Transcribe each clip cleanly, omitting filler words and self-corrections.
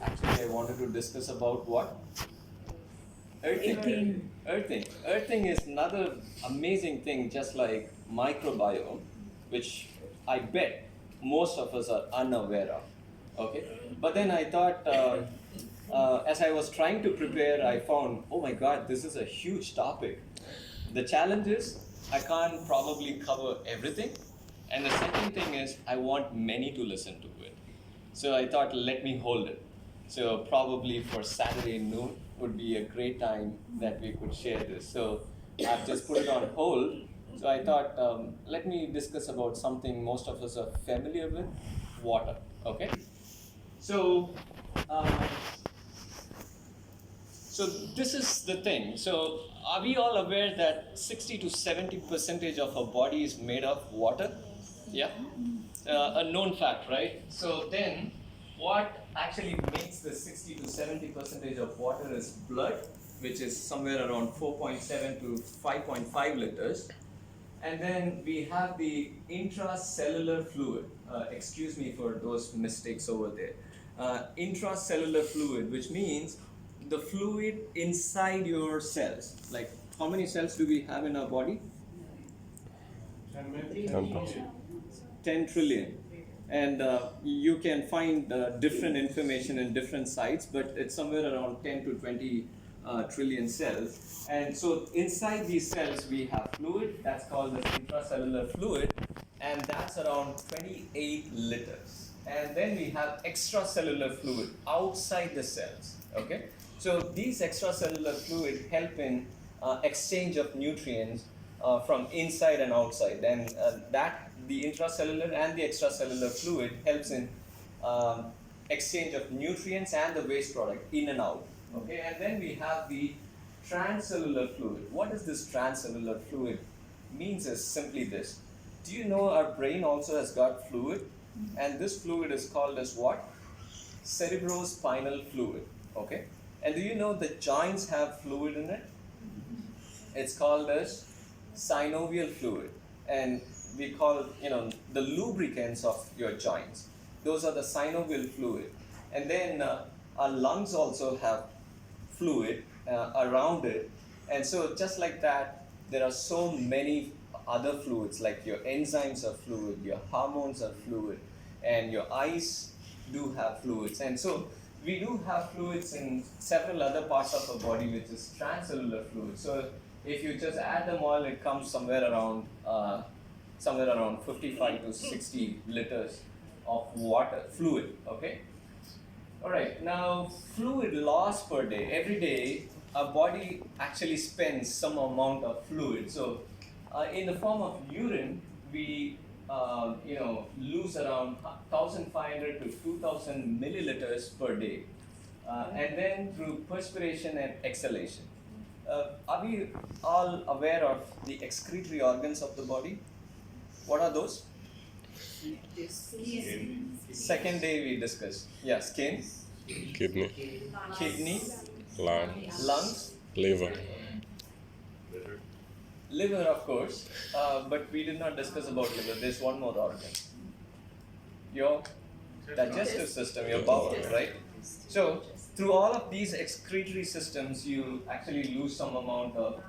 actually I wanted to discuss about what? Earthing. Earthing is another amazing thing, just like microbiome, which I bet most of us are unaware of. Okay, but then I thought, as I was trying to prepare, I found, oh my God, this is a huge topic. The challenge is I can't probably cover everything, and the second thing is I want many to listen to it. So I thought, let me hold it. So probably for Saturday noon would be a great time that we could share this. So I've just put it on hold. So I thought, let me discuss about something most of us are familiar with, water. Okay. So, uh, so this is the thing. So are we all aware that 60 to 70 percentage of our body is made of water? Yeah, a known fact, right? So then, what actually makes the 60 to 70 percentage of water is blood, which is somewhere around 4.7 to 5.5 liters. And then we have the intracellular fluid. Excuse me for those mistakes over there. Intracellular fluid, which means the fluid inside your cells. Like, how many cells do we have in our body? 10 trillion. And you can find different information in different sites, but it's somewhere around 10 to 20 trillion cells. And so inside these cells, we have fluid, that's called the intracellular fluid, and that's around 28 liters. And then we have extracellular fluid outside the cells, okay? So these extracellular fluid help in exchange of nutrients from inside and outside, and that the intracellular and the extracellular fluid helps in exchange of nutrients and the waste product in and out. Okay, and then we have the transcellular fluid. What is this transcellular fluid? Means is simply this. Do you know our brain also has got fluid, and this fluid is called as what? Cerebrospinal fluid. Okay, and do you know the joints have fluid in it? It's called as synovial fluid, and we call the lubricants of your joints. Those are the synovial fluid, and then our lungs also have fluid around it, and so just like that, there are so many other fluids, like your enzymes are fluid, your hormones are fluid, and your eyes do have fluids, and so we do have fluids in several other parts of our body, which is transcellular fluid. So if you just add them all, it comes somewhere around 55 to 60 liters of water, fluid, okay? All right, now fluid loss per day. Every day, our body actually spends some amount of fluid. So in the form of urine, we lose around 1,500 to 2,000 milliliters per day. And then through perspiration and exhalation. Are we all aware of the excretory organs of the body? What are those? Skin. Second day we discussed. Yeah, skin, kidney, lungs, liver. Liver, of course, but we did not discuss about liver. There's one more organ. Your digestive system, your bowel, right? So through all of these excretory systems, you actually lose some amount of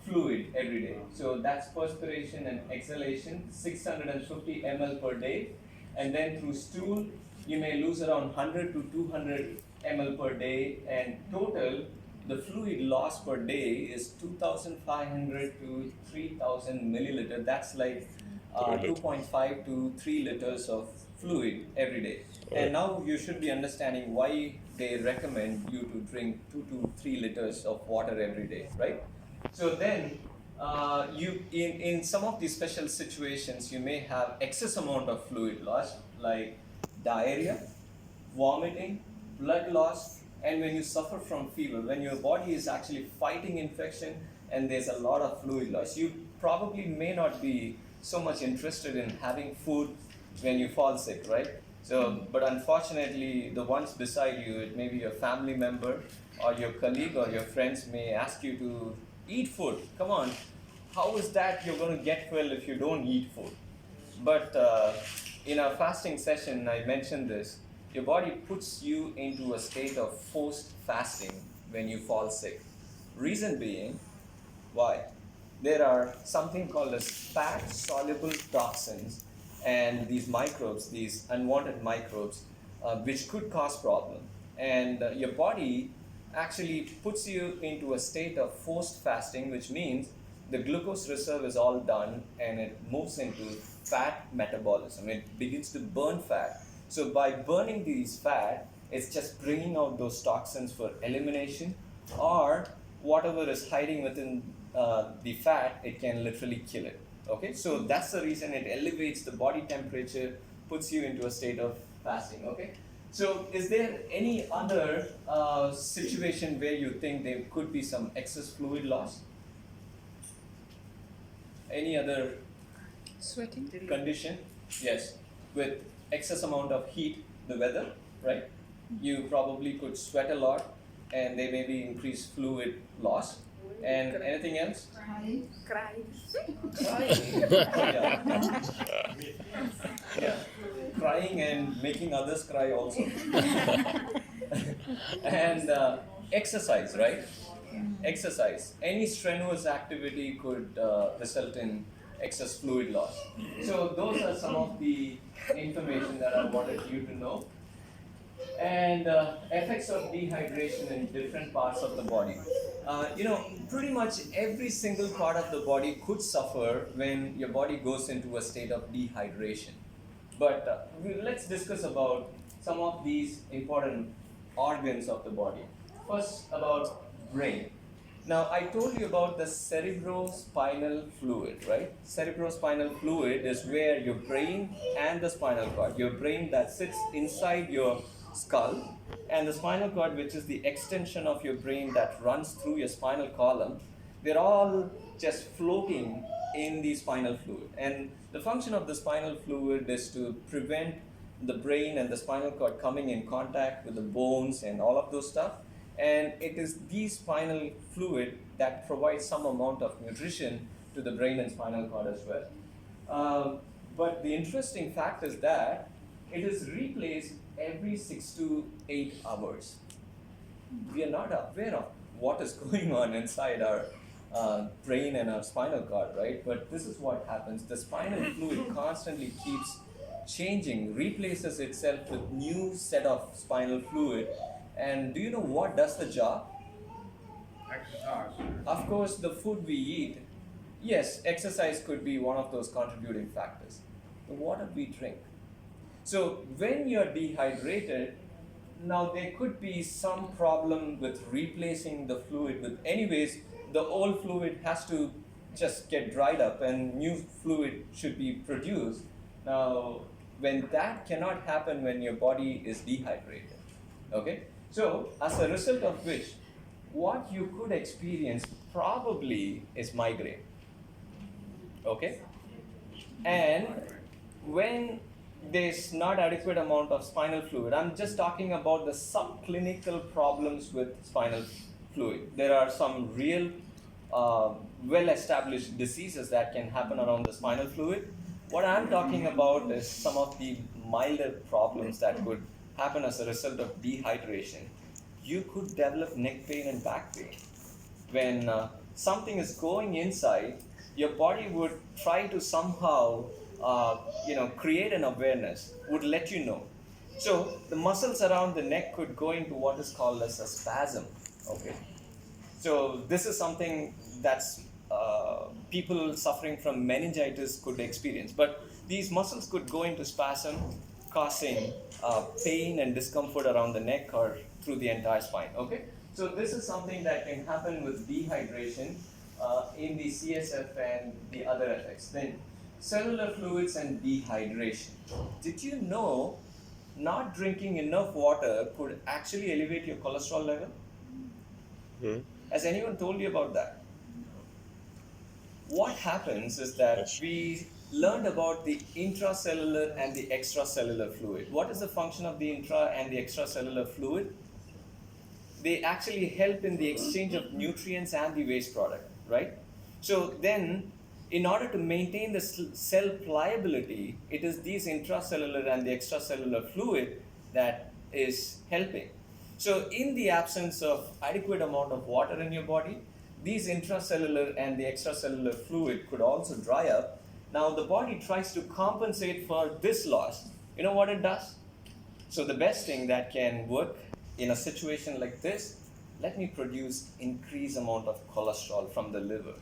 fluid every day. So that's perspiration and exhalation, 650 ml per day. And then through stool, you may lose around 100 to 200 ml per day. And total, the fluid loss per day is 2,500 to 3,000 milliliter. That's like 2.5 to 3 liters of fluid every day. And now you should be understanding why they recommend you to drink 2 to 3 liters of water every day, right? So then, in some of these special situations, you may have excess amount of fluid loss, like diarrhea, vomiting, blood loss, and when you suffer from fever, when your body is actually fighting infection and there's a lot of fluid loss, you probably may not be so much interested in having food when you fall sick, right? So, but unfortunately, the ones beside you, it may be your family member or your colleague or your friends may ask you to eat food. Come on, how is that you're going to get well if you don't eat food? But in our fasting session, I mentioned this. your body puts you into a state of forced fasting when you fall sick. Reason being, why? There are something called as fat soluble toxins and these microbes, these unwanted microbes, which could cause problem. And your body actually puts you into a state of forced fasting, which means the glucose reserve is all done and it moves into fat metabolism. It begins to burn fat. So by burning these fat, it's just bringing out those toxins for elimination, or whatever is hiding within the fat, it can literally kill it. Okay, so that's the reason it elevates the body temperature, puts you into a state of fasting. Okay, so is there any other situation where you think there could be some excess fluid loss? Any other Sweating? condition? Yes, with excess amount of heat, the weather, right? You probably could sweat a lot, and there may be increased fluid loss. And anything else? Crying. Crying. Yeah. Yeah. Crying and making others cry also. And exercise, right? Exercise. Any strenuous activity could result in excess fluid loss. So those are some of the information that I wanted you to know. And effects of dehydration in different parts of the body. Pretty much every single part of the body could suffer when your body goes into a state of dehydration. But let's discuss about some of these important organs of the body. First, about brain. Now, I told you about the cerebrospinal fluid, right? Cerebrospinal fluid is where your brain and the spinal cord, your brain that sits inside your skull, and the spinal cord, which is the extension of your brain that runs through your spinal column, they're all just floating in the spinal fluid. And the function of the spinal fluid is to prevent the brain and the spinal cord coming in contact with the bones and all of those stuff. And it is the spinal fluid that provides some amount of nutrition to the brain and spinal cord as well. But the interesting fact is that it is replaced every 6 to 8 hours. We are not aware of what is going on inside our brain and our spinal cord, right? But this is what happens. The spinal fluid constantly keeps changing, replaces itself with new set of spinal fluid. And do you know what does the job? Exercise. Of course, the food we eat. Yes, exercise could be one of those contributing factors. The water we drink. So when you're dehydrated, now there could be some problem with replacing the fluid with, anyways, the old fluid has to just get dried up and new fluid should be produced. Now, when that cannot happen when your body is dehydrated, okay? So, as a result of which, what you could experience probably is migraine, okay? And when there's not adequate amount of spinal fluid, I'm just talking about the subclinical problems with spinal fluid. There are some real well-established diseases that can happen around the spinal fluid. What I'm talking about is some of the milder problems that could happen as a result of dehydration. You could develop neck pain and back pain. When something is going inside, your body would try to somehow create an awareness, would let you know. So the muscles around the neck could go into what is called as a spasm. Okay. So this is something that's people suffering from meningitis could experience. But these muscles could go into spasm, causing pain and discomfort around the neck or through the entire spine. Okay. So this is something that can happen with dehydration in the CSF and the other effects. Then cellular fluids and dehydration. Did you know not drinking enough water could actually elevate your cholesterol level? Has anyone told you about that? What happens is that we learned about the intracellular and the extracellular fluid. What is the function of the intra and the extracellular fluid? They actually help in the exchange of nutrients and the waste product, right? So then, in order to maintain the cell pliability, it is these intracellular and the extracellular fluid that is helping. So in the absence of adequate amount of water in your body, these intracellular and the extracellular fluid could also dry up. Now the body tries to compensate for this loss. You know what it does? So the best thing that can work in a situation like this, let me produce increased amount of cholesterol from the liver.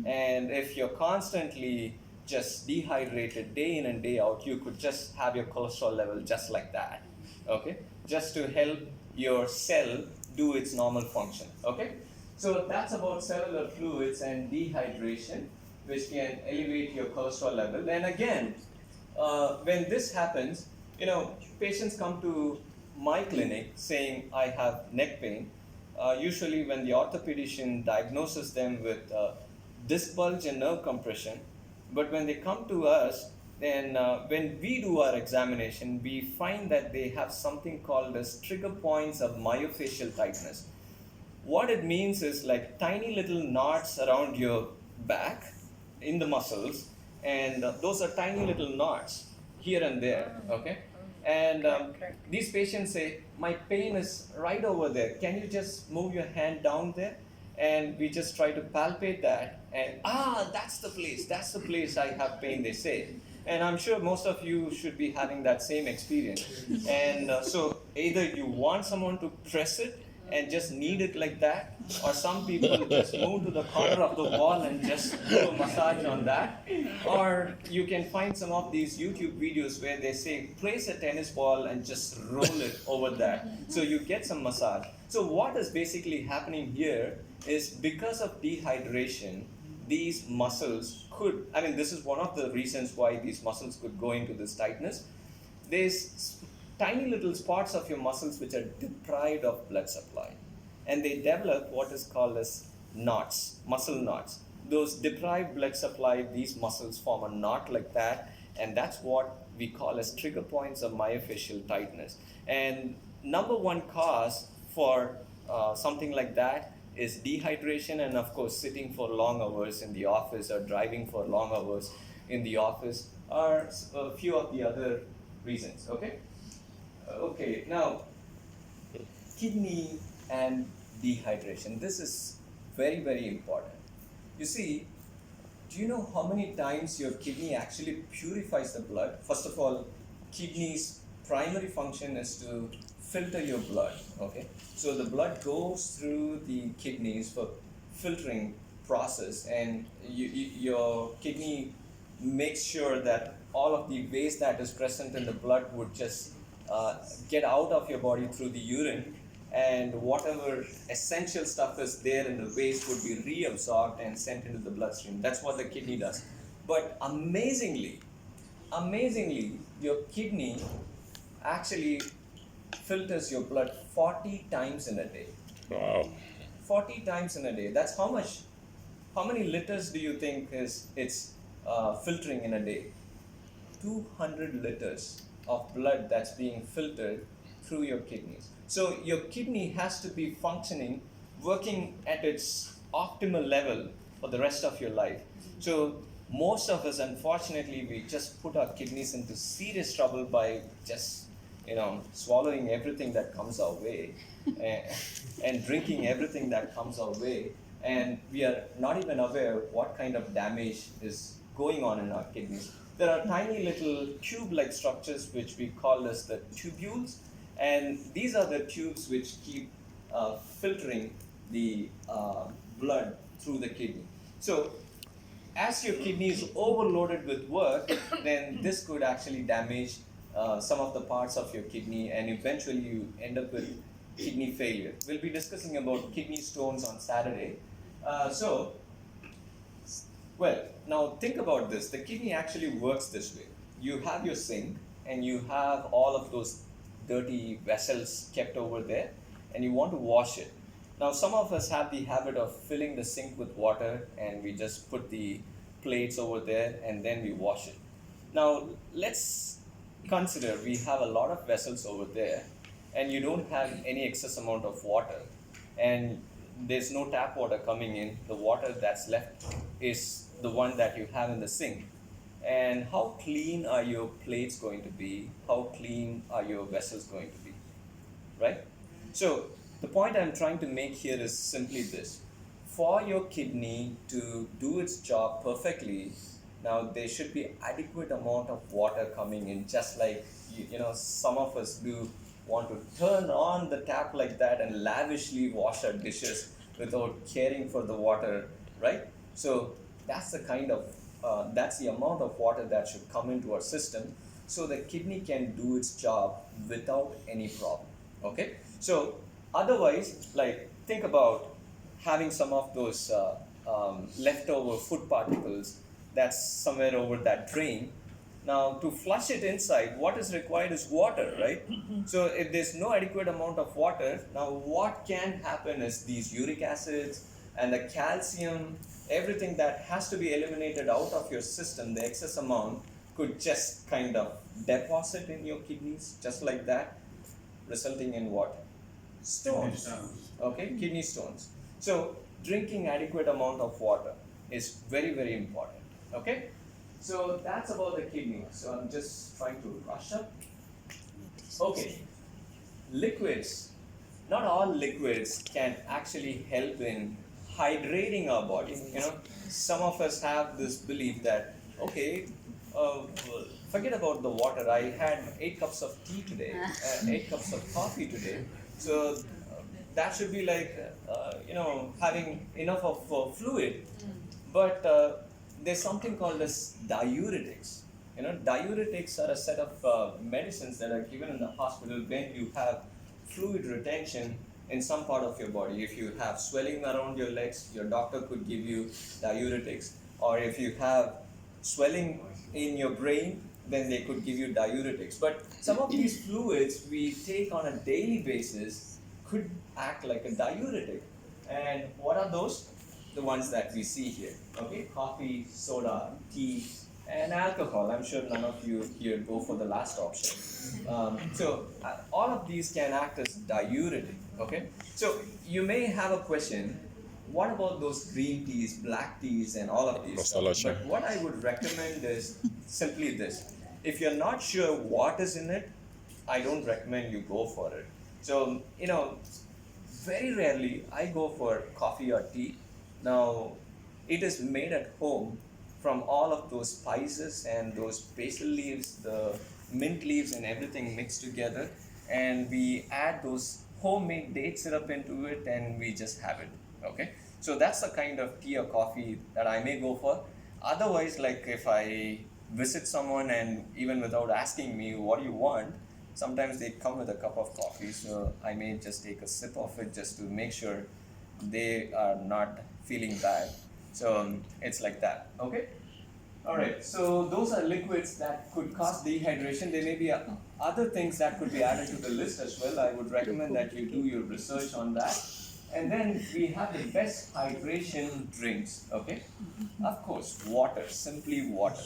And if you're constantly just dehydrated day in and day out, you could just have your cholesterol level just like that, okay? Just to help your cell do its normal function, okay? So that's about cellular fluids and dehydration, which can elevate your cholesterol level. And again, when this happens, patients come to my clinic saying, I have neck pain. Usually when the orthopedician diagnoses them with disc bulge and nerve compression, but when they come to us, then when we do our examination, we find that they have something called as trigger points of myofascial tightness. What it means is like tiny little knots around your back in the muscles, and those are tiny little knots here and there, okay? And these patients say, my pain is right over there. Can you just move your hand down there? And we just try to palpate that, and that's the place I have pain, they say. And I'm sure most of you should be having that same experience. And so either you want someone to press it and just knead it like that, or some people just move to the corner of the wall and just do a massage on that. Or you can find some of these YouTube videos where they say, place a tennis ball and just roll it over that. So you get some massage. So what is basically happening here is because of dehydration, these muscles could, this is one of the reasons why these muscles could go into this tightness. There's tiny little spots of your muscles which are deprived of blood supply, and they develop what is called as knots, muscle knots. Those deprived blood supply, these muscles form a knot like that, and that's what we call as trigger points of myofascial tightness. And number one cause for something like that is dehydration, and of course sitting for long hours in the office or driving for long hours in the office are a few of the other reasons, okay? Okay, now, kidney and dehydration. This is very, very important. You see, do you know how many times your kidney actually purifies the blood? First of all, kidney's primary function is to filter your blood, okay? So the blood goes through the kidneys for filtering process, and your kidney makes sure that all of the waste that is present in the blood would just get out of your body through the urine, and whatever essential stuff is there in the waste would be reabsorbed and sent into the bloodstream. That's what the kidney does. But amazingly, your kidney actually filters your blood 40 times in a day. Wow. 40 times in a day. That's how much. How many liters do you think it's filtering in a day? 200 liters of blood that's being filtered through your kidneys. So your kidney has to be functioning, working at its optimal level for the rest of your life. So most of us, unfortunately, we just put our kidneys into serious trouble by just swallowing everything that comes our way and drinking everything that comes our way, and we are not even aware what kind of damage is going on in our kidneys. There are tiny little tube-like structures which we call as the tubules, and these are the tubes which keep filtering the blood through the kidney. So as your kidney is overloaded with work, then this could actually damage some of the parts of your kidney, and eventually you end up with kidney failure. We'll be discussing about kidney stones on Saturday. Well, now think about this. The kidney actually works this way. You have your sink, and you have all of those dirty vessels kept over there, and you want to wash it. Now, some of us have the habit of filling the sink with water, and we just put the plates over there, and then we wash it. Now, let's consider we have a lot of vessels over there, and you don't have any excess amount of water, and there's no tap water coming in. The water that's left is the one that you have in the sink. and how clean are your plates going to be, how clean are your vessels going to be, right? So the point I'm trying to make here is simply this. For your kidney to do its job perfectly, now there should be adequate amount of water coming in, just like some of us do want to turn on the tap like that and lavishly wash our dishes without caring for the water, right? So that's the kind of that's the amount of water that should come into our system so the kidney can do its job without any problem. Okay, so otherwise, like, think about having some of those leftover food particles that's somewhere over that drain. Now, to flush it inside, what is required is water, right? So if there's no adequate amount of water, now what can happen is these uric acids and the calcium, everything that has to be eliminated out of your system, the excess amount, could just kind of deposit in your kidneys, just like that, resulting in what? Stones. Okay, kidney stones. So drinking adequate amount of water is very, very important. Okay, so that's about the kidney. So I'm just trying to rush up. Okay, liquids. Not all liquids can actually help in hydrating our body. Some of us have this belief that, okay, forget about the water. I had 8 cups of tea today, 8 cups of coffee today. So that should be like, having enough of fluid. But there's something called as diuretics. Diuretics are a set of medicines that are given in the hospital when you have fluid retention in some part of your body. If you have swelling around your legs, your doctor could give you diuretics. Or if you have swelling in your brain, then they could give you diuretics. But some of these fluids we take on a daily basis could act like a diuretic. And what are those? The ones that we see here. Okay, coffee, soda, tea, and alcohol. I'm sure none of you here go for the last option. So all of these can act as diuretic. Okay, so you may have a question. What about those green teas, black teas, and all of these stuff? But what I would recommend is simply this. If you're not sure what is in it, I don't recommend you go for it. So, very rarely I go for coffee or tea. Now, it is made at home from all of those spices and those basil leaves, the mint leaves, and everything mixed together. And we add those homemade date syrup into it and we just have it. Okay, so that's the kind of tea or coffee that I may go for. Otherwise, like if I visit someone and even without asking me what do you want, sometimes they come with a cup of coffee, so I may just take a sip of it just to make sure they are not feeling bad. So it's like that. Okay, all right, so those are liquids that could cause dehydration. There may be other things that could be added to the list as well. I would recommend that you do your research on that. And then we have the best hydration drinks, okay? Of course, water, simply water.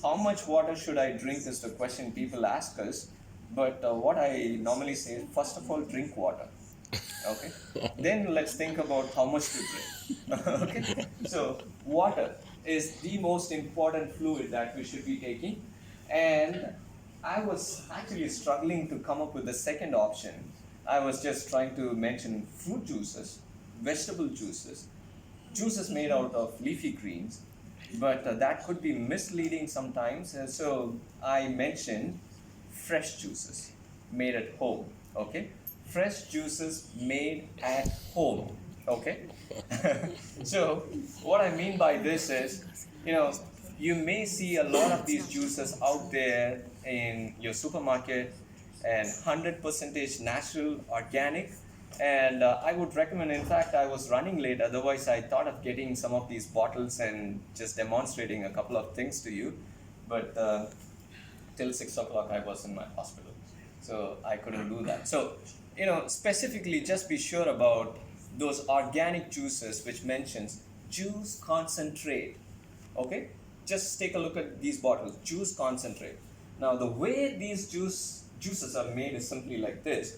How much water should I drink is the question people ask us. But what I normally say is, first of all, drink water, okay? Then let's think about how much to drink, okay? So water is the most important fluid that we should be taking. And I was actually struggling to come up with the second option. I was just trying to mention fruit juices, vegetable juices, juices made out of leafy greens, but that could be misleading sometimes. And so I mentioned fresh juices made at home, okay? Fresh juices made at home, okay? So what I mean by this is, you may see a lot of these juices out there in your supermarket, and 100% natural, organic. And I would recommend, in fact, I was running late, otherwise I thought of getting some of these bottles and just demonstrating a couple of things to you. But till 6 o'clock I was in my hospital, so I couldn't do that. So, specifically just be sure about those organic juices which mentions juice concentrate, okay? Just take a look at these bottles, juice concentrate. Now the way these juices are made is simply like this.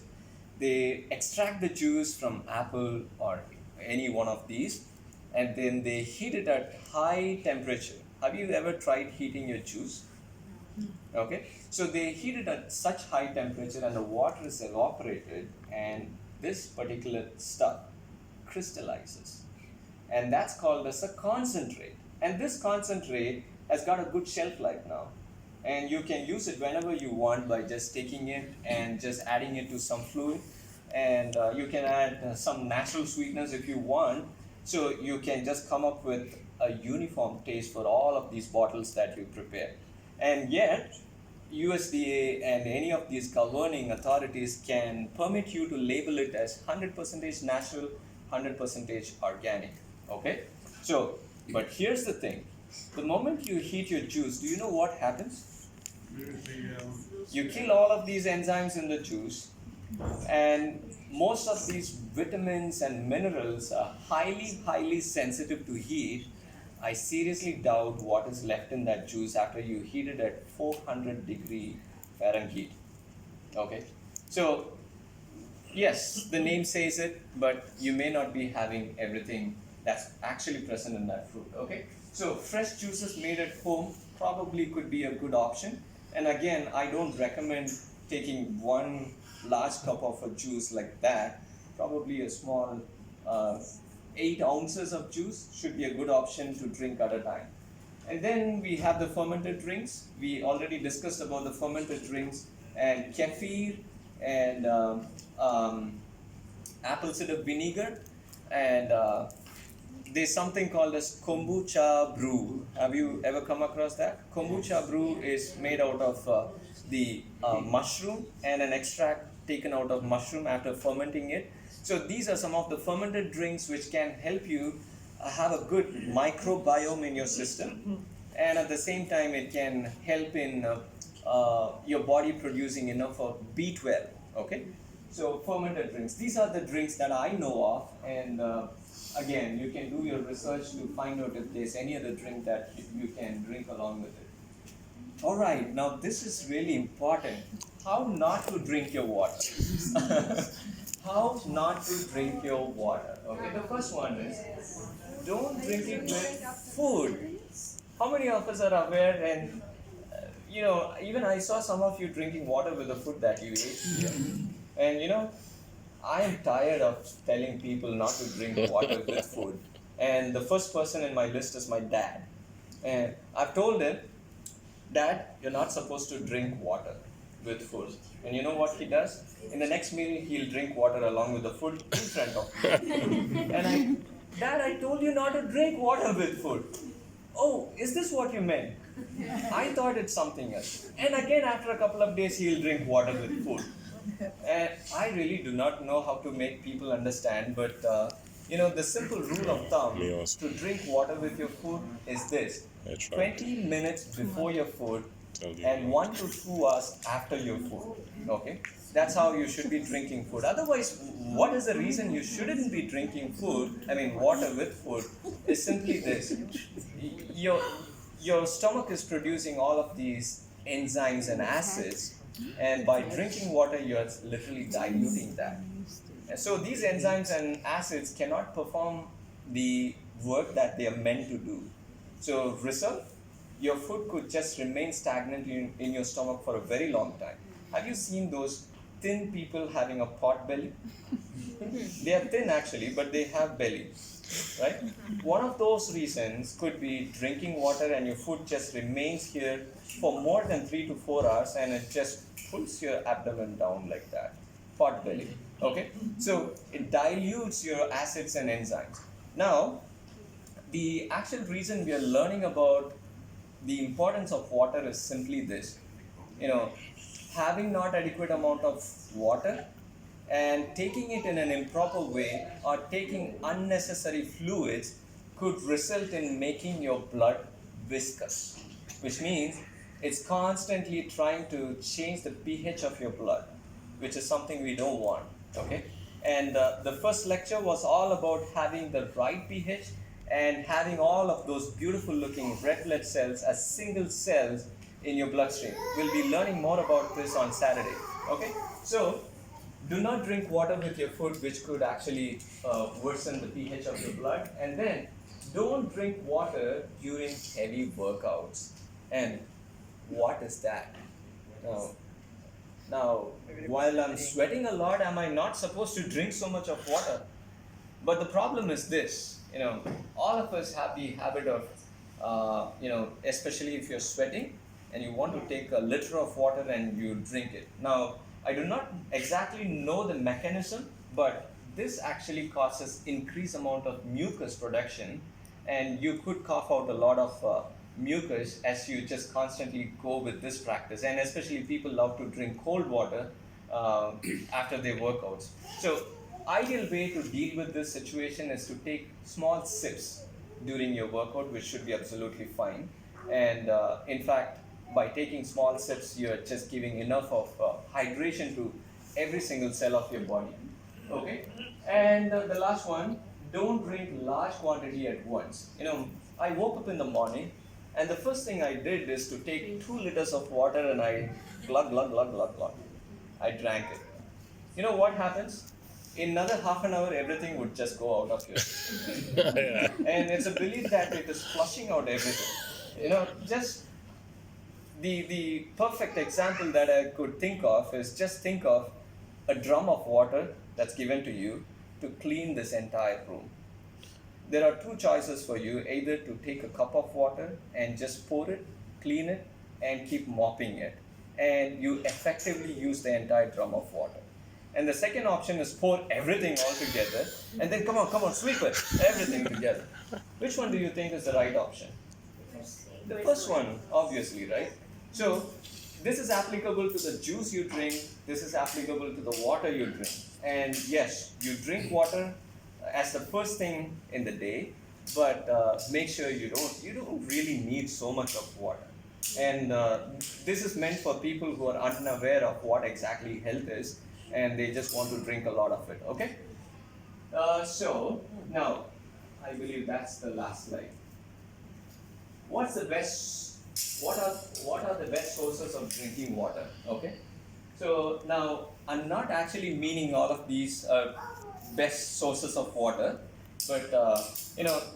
They extract the juice from apple or any one of these, and then they heat it at high temperature. Have you ever tried heating your juice? Okay, so they heat it at such high temperature and the water is evaporated, and this particular stuff crystallizes, and that's called as a concentrate. And this concentrate has got a good shelf life now, and you can use it whenever you want by just taking it and just adding it to some fluid, and you can add some natural sweeteners if you want, so you can just come up with a uniform taste for all of these bottles that you prepare. And yet USDA and any of these governing authorities can permit you to label it as 100% natural, 100% organic. Okay? So, but here's the thing. The moment you heat your juice, do you know what happens? You kill all of these enzymes in the juice, and most of these vitamins and minerals are highly sensitive to heat. I seriously doubt what is left in that juice after you heat it at 400 degree Fahrenheit. Okay, so yes, the name says it, but you may not be having everything that's actually present in that fruit. Okay, so fresh juices made at home probably could be a good option. And again, I don't recommend taking one large cup of a juice like that. Probably a small 8 ounces of juice should be a good option to drink at a time. And then we have the fermented drinks. We already discussed about the fermented drinks and kefir and apple cider vinegar, and there's something called as kombucha brew. Have you ever come across that? Kombucha brew is made out of the mushroom and an extract taken out of mushroom after fermenting it. So these are some of the fermented drinks which can help you have a good microbiome in your system, and at the same time it can help in your body producing enough of B12. Okay, so fermented drinks. These are the drinks that I know of, and again, you can do your research to find out if there's any other drink that you can drink along with it. All right, now this is really important. How not to drink your water. How not to drink your water. Okay, the first one is don't drink it with food. How many of us are aware, and even I saw some of you drinking water with the food that you ate. And I am tired of telling people not to drink water with food. And the first person in my list is my dad. And I've told him, Dad, you're not supposed to drink water with food. And you know what he does? In the next meal, he'll drink water along with the food in front of me. And Dad, I told you not to drink water with food. Oh, is this what you meant? I thought it's something else. And again, after a couple of days, he'll drink water with food. And I really do not know how to make people understand, but the simple rule of thumb to drink water with your food is this: 20 minutes before your food and 1 to 2 hours after your food. Okay, that's how you should be drinking food. Otherwise, what is the reason you shouldn't be drinking water with food? Is simply this: your stomach is producing all of these enzymes and acids, and by drinking water, you're literally diluting that. And so these enzymes and acids cannot perform the work that they are meant to do. So result, your food could just remain stagnant in your stomach for a very long time. Have you seen those thin people having a pot belly? They are thin actually, but they have belly, right? One of those reasons could be drinking water and your food just remains here for more than 3 to 4 hours, and it just pulls your abdomen down like that. Pot belly. Okay? So it dilutes your acids and enzymes. Now, the actual reason we are learning about the importance of water is simply this. Having not adequate amount of water and taking it in an improper way or taking unnecessary fluids could result in making your blood viscous, which means it's constantly trying to change the pH of your blood, which is something we don't want. Okay, and the first lecture was all about having the right pH and having all of those beautiful looking red blood cells as single cells in your bloodstream. We'll be learning more about this on Saturday. Okay, so do not drink water with your food, which could actually worsen the pH of your blood. And then don't drink water during heavy workouts. And what is that? Now, now, while I'm sweating a lot, am I not supposed to drink so much of water? But the problem is this, all of us have the habit of, especially if you're sweating and you want to take a liter of water and you drink it. Now, I do not exactly know the mechanism, but this actually causes increased amount of mucus production, and you could cough out a lot of mucus as you just constantly go with this practice. And especially people love to drink cold water uh, after their workouts. So ideal way to deal with this situation is to take small sips during your workout, which should be absolutely fine. And in fact, by taking small sips, you're just giving enough of hydration to every single cell of your body. Okay? And the last one, don't drink large quantity at once. I woke up in the morning, and the first thing I did is to take 2 liters of water and I glug, glug, glug, glug, glug. I drank it. You know what happens? In another half an hour, everything would just go out of your system. And it's a belief that it is flushing out everything. Just the perfect example that I could think of is just think of a drum of water that's given to you to clean this entire room. There are two choices for you: either to take a cup of water and just pour it, clean it, and keep mopping it, and you effectively use the entire drum of water. And the second option is pour everything all together and then come on, sweep it, everything together. Which one do you think is the right option? The first one, obviously, right? So this is applicable to the juice you drink, this is applicable to the water you drink. And yes, you drink water as the first thing in the day, but make sure you don't really need so much of water. And this is meant for people who are unaware of what exactly health is, and they just want to drink a lot of it. Okay? So now, I believe that's the last slide. What's the best? What are the best sources of drinking water? Okay. So now, I'm not actually meaning all of these best sources of water, but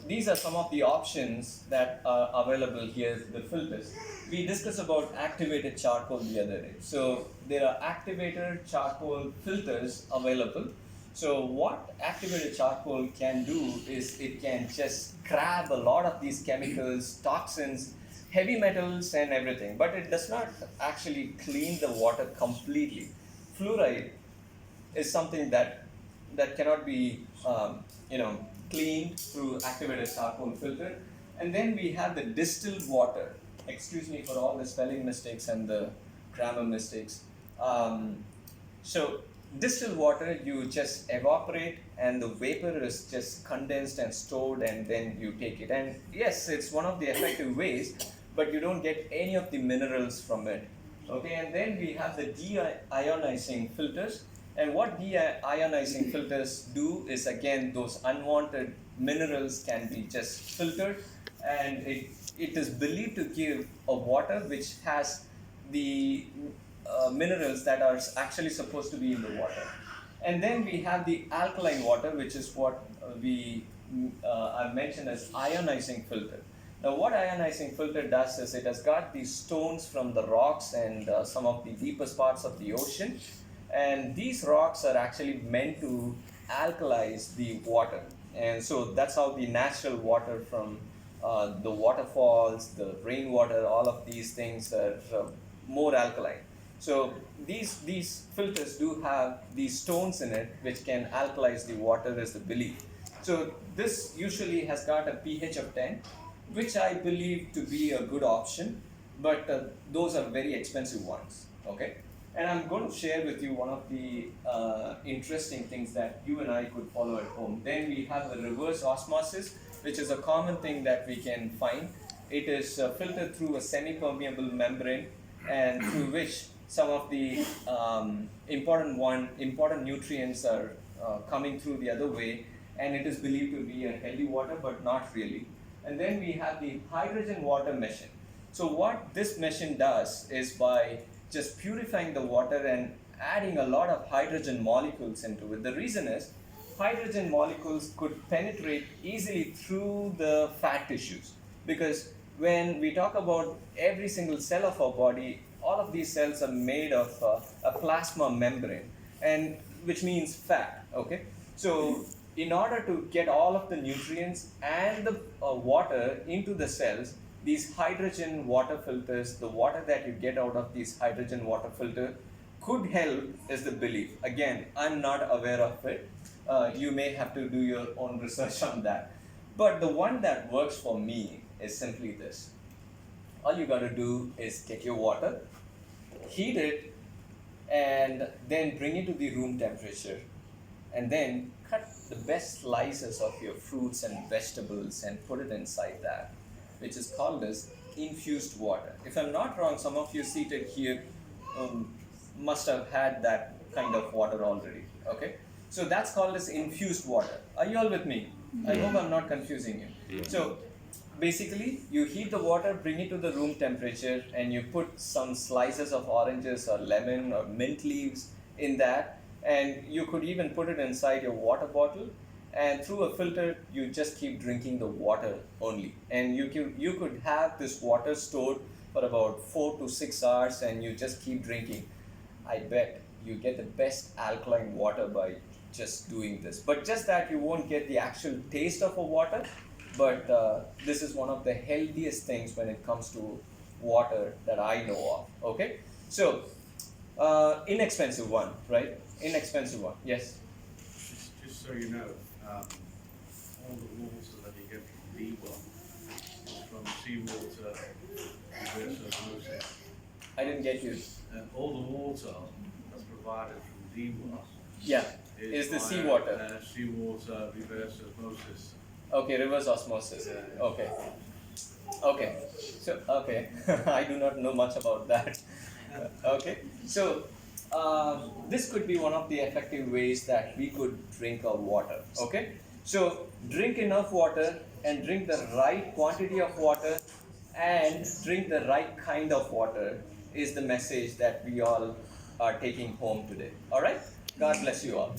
these are some of the options that are available here. The filters. We discussed about activated charcoal the other day. So there are activated charcoal filters available. So what activated charcoal can do is it can just grab a lot of these chemicals, toxins, heavy metals and everything, but it does not actually clean the water completely. Fluoride is something that cannot be cleaned through activated charcoal filter. And then we have the distilled water. Excuse me for all the spelling mistakes and the grammar mistakes. So distilled water, you just evaporate and the vapor is just condensed and stored, and then you take it. And yes, it's one of the effective ways, but you don't get any of the minerals from it. Okay, and then we have the deionizing filters. And what deionizing filters do is, again, those unwanted minerals can be just filtered, and it is believed to give a water which has the minerals that are actually supposed to be in the water. And then we have the alkaline water, which is what I've mentioned as ionizing filter. Now what ionizing filter does is it has got these stones from the rocks and some of the deepest parts of the ocean, and these rocks are actually meant to alkalize the water. And so that's how the natural water from the waterfalls, the rainwater, all of these things are more alkaline. So these filters do have these stones in it which can alkalize the water, is the belief. So this usually has got a pH of 10, which I believe to be a good option, but those are very expensive ones. Okay, and I'm going to share with you one of the interesting things that you and I could follow at home. Then we have the reverse osmosis, which is a common thing that we can find. It is filtered through a semi-permeable membrane, and through which some of the important nutrients are coming through the other way, and it is believed to be a healthy water, but not really. And then we have the hydrogen water machine. So what this machine does is, by just purifying the water and adding a lot of hydrogen molecules into it. The reason is hydrogen molecules could penetrate easily through the fat tissues, because when we talk about every single cell of our body, all of these cells are made of a plasma membrane, and which means fat. Okay, so in order to get all of the nutrients and the water into the cells, these hydrogen water filters, the water that you get out of these hydrogen water filter could help, is the belief. Again, I'm not aware of it. You may have to do your own research on that. But the one that works for me is simply this. All you got to do is get your water, heat it, and then bring it to the room temperature, and then cut the best slices of your fruits and vegetables and put it inside that, which is called as infused water. If I'm not wrong, some of you seated here must have had that kind of water already. Okay, so that's called as infused water. Are you all with me? I hope I'm not confusing you. So basically, you heat the water, bring it to the room temperature, and you put some slices of oranges or lemon or mint leaves in that, and you could even put it inside your water bottle, and through a filter you just keep drinking the water only, and you could have this water stored for about 4 to 6 hours, and you just keep drinking. I bet you get the best alkaline water by just doing this, but just that you won't get the actual taste of a water. But this is one of the healthiest things when it comes to water that I know of. Okay, so inexpensive one, right? Inexpensive one. Yes. Just so you know, all the water that you get from D1 is from seawater reverse osmosis. I didn't get you. All the water that's provided from D1 Yeah, is the via, seawater. Seawater reverse osmosis. Okay, reverse osmosis. Okay. Okay. So, okay. I do not know much about that. Okay. So, this could be one of the effective ways that we could drink our water. Okay. So, drink enough water and drink the right quantity of water and drink the right kind of water is the message that we all are taking home today. All right. God bless you all.